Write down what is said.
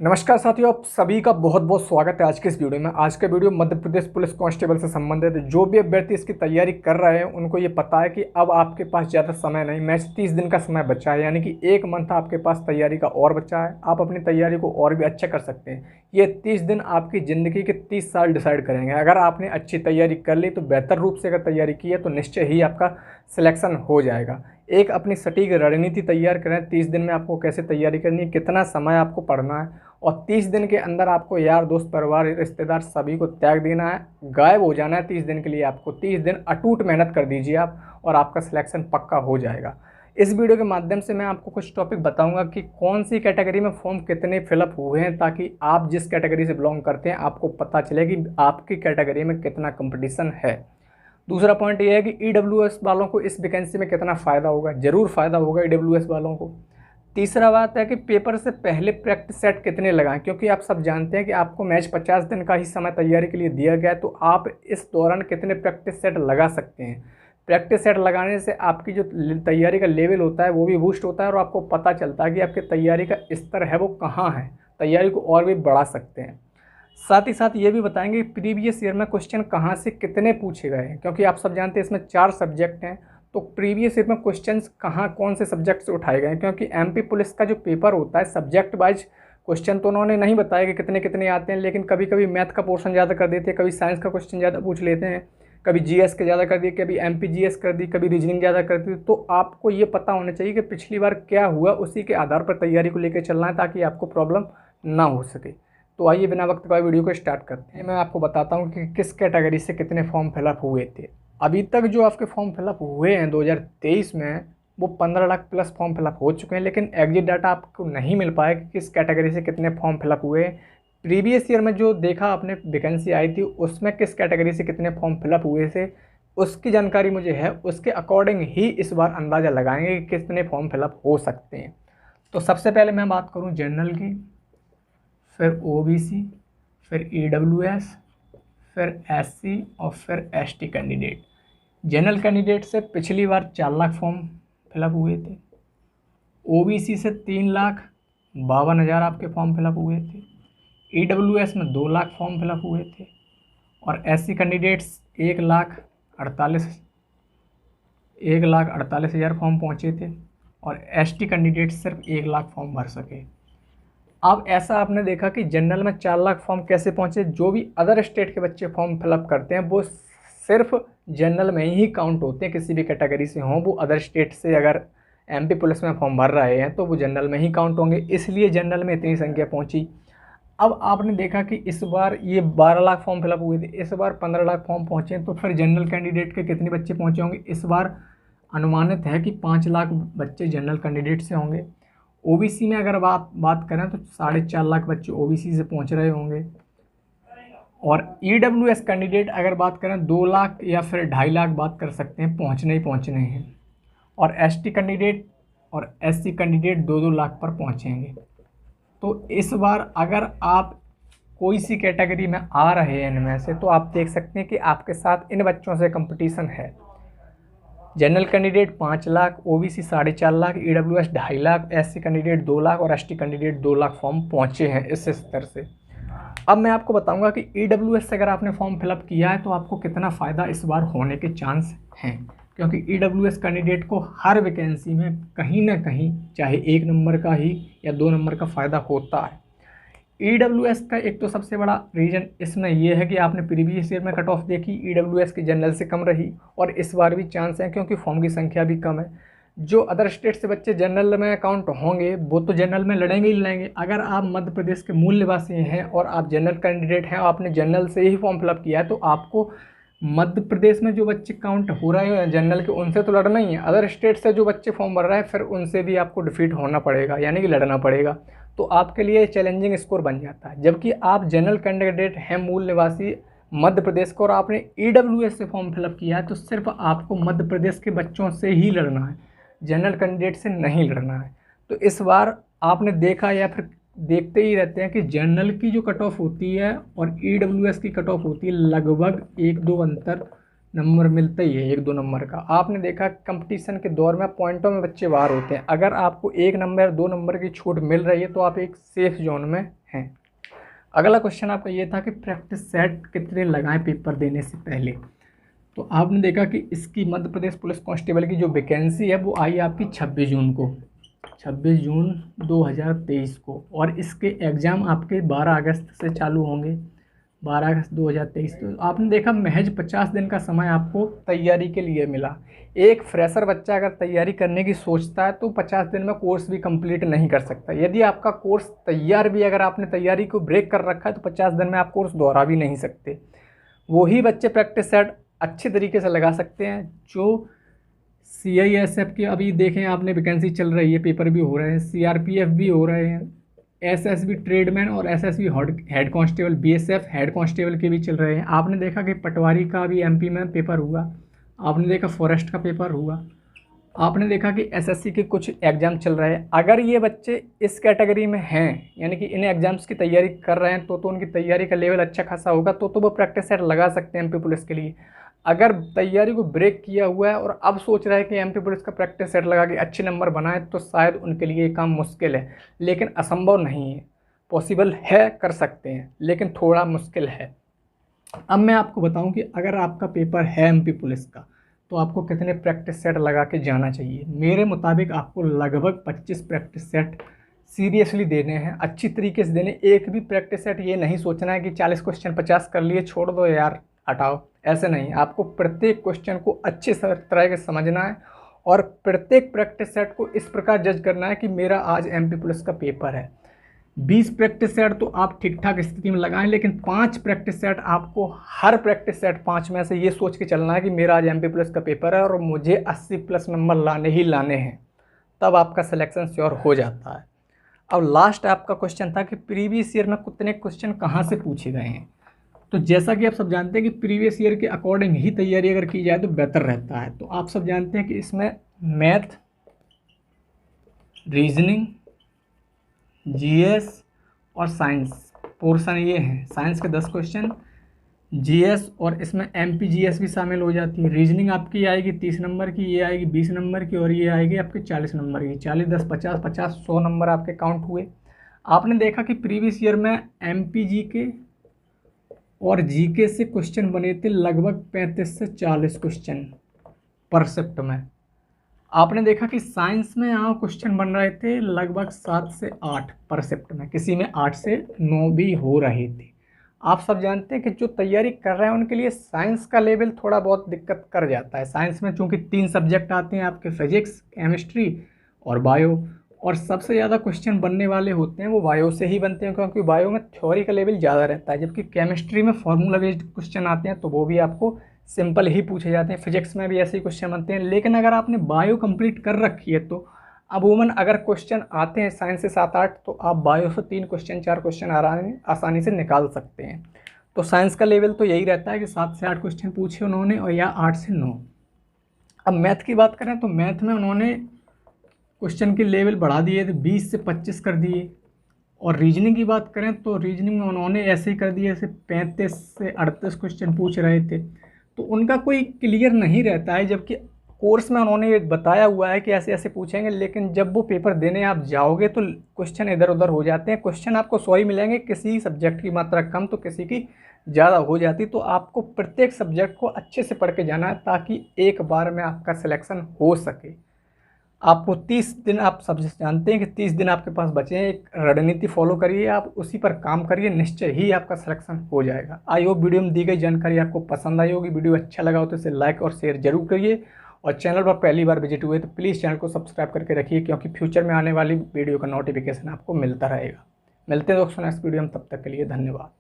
नमस्कार साथियों, आप सभी का बहुत बहुत स्वागत है आज के इस वीडियो में। आज का video Madhya Pradesh police constable से संबंधित है। जो भी अभ्यर्थी इसकी तैयारी कर रहे हैं उनको ये पता है कि अब आपके पास ज़्यादा समय नहीं, मैच 30 दिन का समय बचा है, यानी कि 1 मंथ आपके पास तैयारी का और बचा है। आप अपनी तैयारी को और भी अच्छा कर सकते हैं। ये 30 दिन आपकी ज़िंदगी के 30 साल डिसाइड करेंगे। अगर आपने अच्छी तैयारी कर ली तो बेहतर रूप से अगर तैयारी की है तो निश्चय ही आपका सिलेक्शन हो जाएगा। एक अपनी सटीक रणनीति तैयार करें 30 दिन में आपको कैसे तैयारी करनी है, कितना समय आपको पढ़ना है, और 30 दिन के अंदर आपको यार दोस्त परिवार रिश्तेदार सभी को त्याग देना है, गायब हो जाना है 30 दिन के लिए। आपको 30 दिन अटूट मेहनत कर दीजिए आप, और आपका सिलेक्शन पक्का हो जाएगा। इस वीडियो के माध्यम से मैं आपको कुछ टॉपिक बताऊंगा कि कौन सी कैटेगरी में फॉर्म कितने फिलअप हुए हैं, ताकि आप जिस कैटेगरी से बिलोंग करते हैं आपको पता चले कि आपकी कैटेगरी में कितना कंपटीशन है। दूसरा पॉइंट ये है कि ईडब्ल्यूएस वालों को इस वैकेंसी में कितना फ़ायदा होगा। ज़रूर फ़ायदा होगा ईडब्ल्यूएस वालों को। तीसरा बात है कि पेपर से पहले प्रैक्टिस सेट कितने लगाएं, क्योंकि आप सब जानते हैं कि आपको मैच 50 दिन का ही समय तैयारी के लिए दिया गया है, तो आप इस दौरान कितने प्रैक्टिस सेट लगा सकते हैं। प्रैक्टिस सेट लगाने से आपकी जो तैयारी का लेवल होता है वो भी बूस्ट होता है, और आपको पता चलता है कि आपकी तैयारी का स्तर है वो कहाँ है। तैयारी को और भी बढ़ा सकते हैं। साथ ही साथ ये भी बताएंगे प्रीवियस ईयर में क्वेश्चन कहाँ से कितने पूछे गए हैं, क्योंकि आप सब जानते हैं इसमें 4 सब्जेक्ट हैं। तो प्रीवियस ईयर में क्वेश्चंस कहाँ कौन से सब्जेक्ट से उठाए गए हैं, क्योंकि एमपी पुलिस का जो पेपर होता है सब्जेक्ट वाइज क्वेश्चन तो उन्होंने नहीं बताया कि कितने कितने आते हैं, लेकिन कभी कभी मैथ का पोर्शन ज़्यादा कर देते हैं, कभी साइंस का क्वेश्चन ज़्यादा पूछ लेते हैं, कभी जीएस के ज़्यादा कर दिए, कभी एमपी जीएस कर दी, कभी रीजनिंग ज़्यादा कर दी। तो आपको ये पता होना चाहिए कि पिछली बार क्या हुआ, उसी के आधार पर तैयारी को लेकर चलना है, ताकि आपको प्रॉब्लम ना हो सके। तो आइए बिना वक्त का वीडियो को स्टार्ट करते हैं। मैं आपको बताता हूँ कि किस कैटेगरी से कितने फॉर्म फिलअप हुए थे। अभी तक जो आपके फॉर्म फिलअप हुए हैं 2023 में, वो 15 लाख प्लस फॉर्म फिलअप हो चुके हैं, लेकिन एग्जिट डाटा आपको नहीं मिल पाया कि किस कैटेगरी से कितने फॉर्म फिलअप हुए। प्रीवियस ईयर में जो देखा आपने वैकेंसी आई थी उसमें किस कैटेगरी से कितने फॉर्म फिलअप हुए थे उसकी जानकारी मुझे है। उसके अकॉर्डिंग ही इस बार अंदाज़ा लगाएंगे कि कितने फॉर्म फिलअप हो सकते हैं। तो सबसे पहले मैं बात करूँ जनरल की, फिर ओबीसी, फिर ईडब्ल्यूएस, फिर एससी और फिर एसटी कैंडिडेट। जनरल कैंडिडेट से पिछली बार 4 लाख फॉर्म फिलअप हुए थे। ओबीसी से 3,52,000 आपके फॉर्म फिलअप हुए थे। ईडब्ल्यूएस में 2 लाख फॉर्म फिलअप हुए थे, और एससी कैंडिडेट्स 1,48,000 फॉर्म पहुँचे थे, और एसटी कैंडिडेट्स सिर्फ 1 लाख फॉर्म भर सके। अब ऐसा आपने देखा कि जनरल में 4 लाख फॉर्म कैसे पहुंचे। जो भी अदर स्टेट के बच्चे फॉर्म फिलअप करते हैं वो सिर्फ जनरल में ही काउंट होते हैं, किसी भी कैटेगरी से हों। वो अदर स्टेट से अगर एमपी पुलिस में फॉर्म भर रहे हैं तो वो जनरल में ही काउंट होंगे, इसलिए जनरल में इतनी संख्या पहुंची। अब आपने देखा कि इस बार ये 12 लाख फॉर्म फिलअप हुए थे, इस बार 15 लाख फॉर्म पहुँचे, तो फिर जनरल कैंडिडेट के कितने बच्चे पहुँचे होंगे। इस बार अनुमानित है कि 5 लाख बच्चे जनरल कैंडिडेट से होंगे। ओबीसी में अगर बात करें तो 4.5 लाख बच्चे ओबीसी से पहुंच रहे होंगे, और ईडब्ल्यूएस कैंडिडेट अगर बात करें 2 लाख या फिर 2.5 लाख बात कर सकते हैं, पहुंचने ही पहुंचने हैं। और एसटी कैंडिडेट और एससी कैंडिडेट 2-2 लाख पर पहुंचेंगे। तो इस बार अगर आप कोई सी कैटेगरी में आ रहे हैं इनमें से, तो आप देख सकते हैं कि आपके साथ इन बच्चों से कंपटीशन है। General candidate 5 lakh, OBC 4.5 lakh, EWS 2.5 lakh, SC candidate 2 lakh और एसटी कैंडिडेट 2 लाख फॉर्म पहुंचे हैं इस स्तर से। अब मैं आपको बताऊंगा कि ईडब्ल्यूएस से अगर आपने फॉर्म फिलअप किया है तो आपको कितना फ़ायदा इस बार होने के चांस हैं, क्योंकि ईडब्ल्यूएस कैंडिडेट को हर वैकेंसी में कहीं ना कहीं चाहे 1 नंबर का ही या 2 नंबर का फ़ायदा होता है। ईडब्ल्यूएस का एक तो सबसे बड़ा रीज़न इसमें यह है कि आपने प्रीवियस ईयर में कट ऑफ देखी, ईडब्ल्यूएस की जनरल से कम रही, और इस बार भी चांस है क्योंकि फॉर्म की संख्या भी कम है। जो अदर स्टेट से बच्चे जनरल में अकाउंट होंगे वो तो जनरल में लड़ेंगे ही लड़ेंगे। अगर आप मध्य प्रदेश के मूल निवासी हैं और आप जनरल कैंडिडेट हैं, आपने जनरल से ही फॉर्म फिलअप किया है, तो आपको मध्य प्रदेश में जो बच्चे काउंट हो रहे हैं जनरल के, उनसे तो लड़ना ही है। अदर स्टेट से जो बच्चे फॉर्म भर रहे हैं फिर उनसे भी आपको डिफीट होना पड़ेगा, यानी कि लड़ना पड़ेगा। तो आपके लिए चैलेंजिंग स्कोर बन जाता है। जबकि आप जनरल कैंडिडेट हैं, मूल निवासी मध्य प्रदेश को, और आपने ईडब्ल्यूएस से फॉर्म फिलअप किया है, तो सिर्फ आपको मध्य प्रदेश के बच्चों से ही लड़ना है, जनरल कैंडिडेट से नहीं लड़ना है। तो इस बार आपने देखा या फिर देखते ही रहते हैं कि जनरल की जो कट ऑफ होती है और ईडब्ल्यूएस की कट ऑफ होती है, लगभग 1-2 अंतर नंबर मिलता ही है 1-2 नंबर का। आपने देखा कंपटीशन के दौर में पॉइंटों में बच्चे बाहर होते हैं, अगर आपको 1 नंबर 2 नंबर की छूट मिल रही है तो आप एक सेफ जोन में हैं। अगला क्वेश्चन आपका ये था कि प्रैक्टिस सेट कितने लगाएं पेपर देने से पहले। तो आपने देखा कि इसकी मध्य प्रदेश पुलिस कांस्टेबल की जो वैकेंसी है वो आई आपकी 26 जून को, 26 जून 2023 को, और इसके एग्ज़ाम आपके 12 अगस्त से चालू होंगे, 12 अगस्त 2023। तो आपने देखा महज 50 दिन का समय आपको तैयारी के लिए मिला। एक फ्रेशर बच्चा अगर तैयारी करने की सोचता है तो 50 दिन में कोर्स भी कंप्लीट नहीं कर सकता। यदि आपका कोर्स तैयार भी, अगर आपने तैयारी को ब्रेक कर रखा है तो 50 दिन में आप कोर्स दोहरा भी नहीं सकते। वही बच्चे प्रैक्टिस सेट अच्छे तरीके से लगा सकते हैं जो CISF के, अभी देखें आपने वैकेंसी चल रही है, पेपर भी हो रहे हैं, CRPF भी हो रहे हैं, SSB ट्रेडमैन और SSB head constable, BSF head constable के भी चल रहे हैं। आपने देखा कि पटवारी का भी MP में पेपर हुआ, आपने देखा फॉरेस्ट का पेपर हुआ, आपने देखा कि SSC के कुछ एग्ज़ाम चल रहे हैं। अगर ये बच्चे इस कैटेगरी में हैं, यानी कि इन एग्ज़ाम्स की तैयारी कर रहे हैं, तो उनकी तैयारी का लेवल अच्छा खासा होगा, तो वो प्रैक्टिस सेट लगा सकते हैं MP पुलिस के लिए। अगर तैयारी को ब्रेक किया हुआ है और अब सोच रहा है कि MP पुलिस का प्रैक्टिस सेट लगा के अच्छे नंबर बनाए, तो शायद उनके लिए ये काम मुश्किल है, लेकिन असंभव नहीं है, पॉसिबल है, कर सकते हैं, लेकिन थोड़ा मुश्किल है। अब मैं आपको बताऊं कि अगर आपका पेपर है MP पुलिस का तो आपको कितने प्रैक्टिस सेट लगा के जाना चाहिए। मेरे मुताबिक आपको लगभग 25 प्रैक्टिस सेट सीरियसली देने हैं, अच्छी तरीके से देने। एक भी प्रैक्टिस सेट ये नहीं सोचना है कि 40 क्वेश्चन 50 कर लिए छोड़ दो यार हटाओ, ऐसे नहीं। आपको प्रत्येक क्वेश्चन को अच्छे तरह के समझना है और प्रत्येक प्रैक्टिस सेट को इस प्रकार जज करना है कि मेरा आज MP पुलिस का पेपर है। 20 प्रैक्टिस सेट तो आप ठीक ठाक स्थिति में लगाएं, लेकिन 5 प्रैक्टिस सेट आपको, हर प्रैक्टिस सेट 5 में से ये सोच के चलना है कि मेरा आज MP प्लस का पेपर है और मुझे 80+ नंबर लाने ही लाने हैं, तब आपका सिलेक्शन श्योर हो जाता है। अब लास्ट आपका क्वेश्चन था कि प्रीवियस ईयर में कितने क्वेश्चन कहाँ से पूछे गए हैं। तो जैसा कि आप सब जानते हैं कि प्रीवियस ईयर के अकॉर्डिंग ही तैयारी अगर की जाए तो बेहतर रहता है। तो आप सब जानते हैं कि इसमें मैथ, रीजनिंग, GS और साइंस पोर्शन ये हैं। साइंस के 10 क्वेश्चन, GS और इसमें MP GS भी शामिल हो जाती है। रीजनिंग आपकी आएगी 30 नंबर की, ये आएगी 20 नंबर की और ये आएगी आपके 40 नंबर की। 40, 10, 50, 50, 100 नंबर आपके काउंट हुए। आपने देखा कि प्रीवियस ईयर में MP GK और GK से क्वेश्चन बने थे लगभग 35 से 40 क्वेश्चन पर शिफ्ट में। आपने देखा कि साइंस में यहाँ क्वेश्चन बन रहे थे लगभग 7 से 8 पर शिफ्ट में, किसी में 8 से 9 भी हो रहे थे। आप सब जानते हैं कि जो तैयारी कर रहे हैं उनके लिए साइंस का लेवल थोड़ा बहुत दिक्कत कर जाता है। साइंस में चूँकि 3 सब्जेक्ट आते हैं आपके, फिजिक्स, केमिस्ट्री और बायो, और सबसे ज़्यादा क्वेश्चन बनने वाले होते हैं वो बायो से ही बनते हैं, क्योंकि बायो में थ्योरी का लेवल ज़्यादा रहता है, जबकि केमिस्ट्री में फार्मूला बेस्ड क्वेश्चन आते हैं तो वो भी आपको सिंपल ही पूछे जाते हैं। फिजिक्स में भी ऐसे ही क्वेश्चन बनते हैं। लेकिन अगर आपने बायो कंप्लीट कर रखी है तो अमूमन अगर क्वेश्चन आते हैं साइंस से 7-8 तो आप बायो से 3 क्वेश्चन 4 क्वेश्चन आसानी से निकाल सकते हैं। तो साइंस का लेवल तो यही रहता है कि 7 से 8 क्वेश्चन पूछे उन्होंने, और या 8 से 9। अब मैथ की बात करें तो मैथ में उन्होंने क्वेश्चन के लेवल बढ़ा दिए थे, 20 से 25 कर दिए। और रीजनिंग की बात करें तो रीजनिंग में उन्होंने ऐसे ही कर दिए, जैसे 35 से 38 क्वेश्चन पूछ रहे थे। तो उनका कोई क्लियर नहीं रहता है, जबकि कोर्स में उन्होंने ये बताया हुआ है कि ऐसे ऐसे पूछेंगे, लेकिन जब वो पेपर देने आप जाओगे तो क्वेश्चन इधर उधर हो जाते हैं। क्वेश्चन आपको 100 ही मिलेंगे, किसी सब्जेक्ट की मात्रा कम तो किसी की ज़्यादा हो जाती। तो आपको प्रत्येक सब्जेक्ट को अच्छे से पढ़ के जाना है ताकि एक बार में आपका सिलेक्शन हो सके। आपको 30 दिन, आप सब जानते हैं कि 30 दिन आपके पास बचे हैं। एक रणनीति फॉलो करिए, आप उसी पर काम करिए, निश्चय ही आपका सिलेक्शन हो जाएगा। आई होप वीडियो में दी गई जानकारी आपको पसंद आई होगी। वीडियो अच्छा लगा हो तो इसे लाइक और शेयर जरूर करिए, और चैनल पर पहली बार विजिट हुए तो प्लीज़ चैनल को सब्सक्राइब करके रखिए, क्योंकि फ्यूचर में आने वाली वीडियो का नोटिफिकेशन आपको मिलता रहेगा। मिलते हैं दोस्तों नेक्स्ट वीडियो में, तब तक के लिए धन्यवाद।